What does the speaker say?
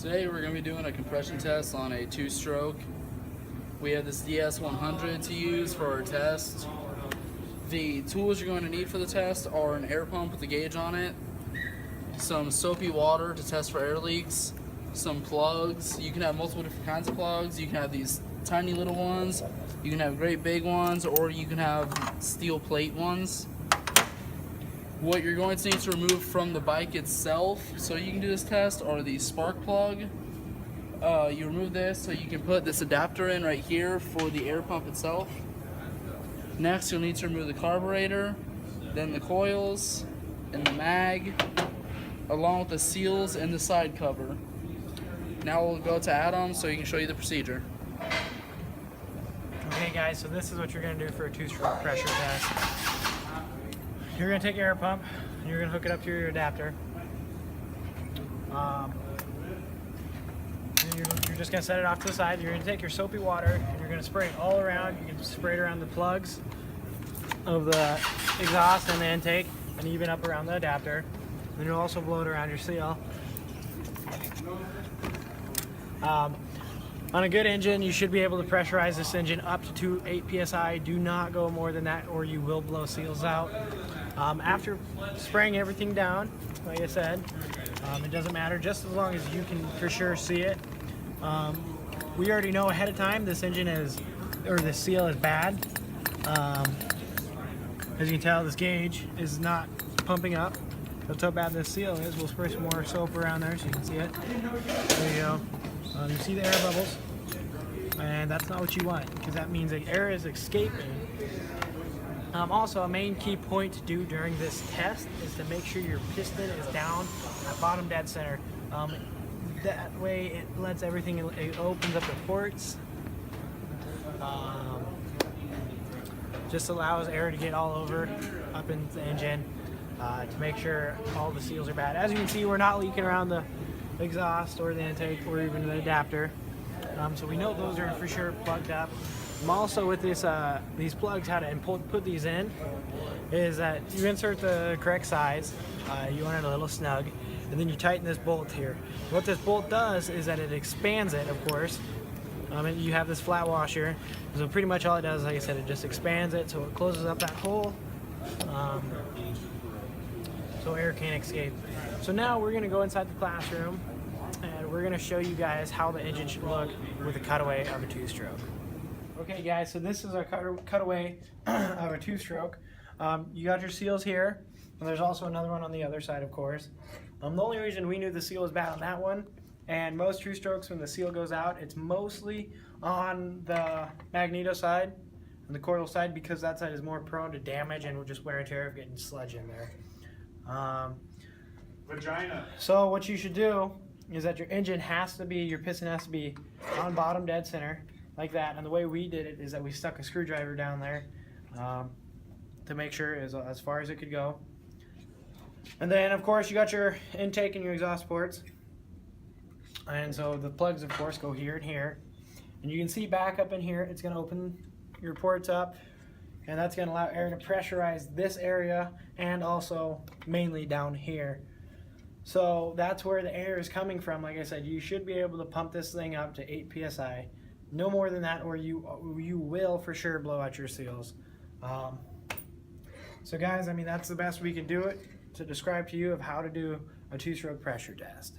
Today we're going to be doing a compression test on a 2-stroke. We have this DS100 to use for our test. The tools you're going to need for the test are an air pump with a gauge on it, some soapy water to test for air leaks, some plugs. You can have multiple different kinds of plugs. You can have these tiny little ones, you can have great big ones, or you can have steel plate ones. What you're going to need to remove from the bike itself so you can do this test are the spark plug. You remove this so you can put this adapter in right here for the air pump itself. Next, you'll need to remove the carburetor, then the coils, and the mag, along with the seals and the side cover. Now we'll go to Adam so he can show you the procedure. Okay guys, so this is what you're going to do for a 2-stroke pressure test. You're going to take your air pump, and you're going to hook it up to your adapter. And you're just going to set it off to the side. You're going to take your soapy water, and you're going to spray it all around. You can spray it around the plugs of the exhaust and the intake, and even up around the adapter. Then you'll also blow it around your seal. On a good engine, you should be able to pressurize this engine up to 8 psi. Do not go more than that or you will blow seals out. After spraying everything down, like I said, it doesn't matter, just as long as you can for sure see it. We already know ahead of time this engine is, or the seal is bad. As you can tell, this gauge is not pumping up. That's how bad this seal is. We'll spray some more soap around there so you can see it. There you go. You see the air bubbles, and that's not what you want, because that means the air is escaping. Also, a main key point to do during this test is to make sure your piston is down at bottom dead center. That way it lets everything, it opens up the ports. Just allows air to get all over up into the engine to make sure all the seals are bad. As you can see, we're not leaking around the exhaust or the intake or even the adapter, so we know those are for sure plugged up. Also with this these plugs, how to put these in is that you insert the correct size, you want it a little snug, and then you tighten this bolt here. What this bolt does is that it expands it, of course. And you have this flat washer, so pretty much all it does, like I said, it just expands it so it closes up that hole, so air can't escape. So now we're going to go inside the classroom and we're going to show you guys how the engine should look with a cutaway of a 2-stroke. Okay guys, so this is our cutaway of a 2-stroke. You got your seals here, and there's also another one on the other side, of course. The only reason we knew the seal was bad on that one, and most 2-strokes when the seal goes out, it's mostly on the magneto side and the coil side, because that side is more prone to damage and will just wear and tear of getting sludge in there. Vagina. So what you should do is that your engine has to be, your piston has to be on bottom dead center, like that. And the way we did it is that we stuck a screwdriver down there to make sure as far as it could go. And then of course you got your intake and your exhaust ports. And so the plugs of course go here and here. And you can see back up in here, it's going to open your ports up. And that's going to allow air to pressurize this area and also mainly down here. So that's where the air is coming from. Like I said, you should be able to pump this thing up to 8 psi. No more than that or you will for sure blow out your seals. So guys, I mean, that's the best we can do it to describe to you of how to do a 2-stroke pressure test.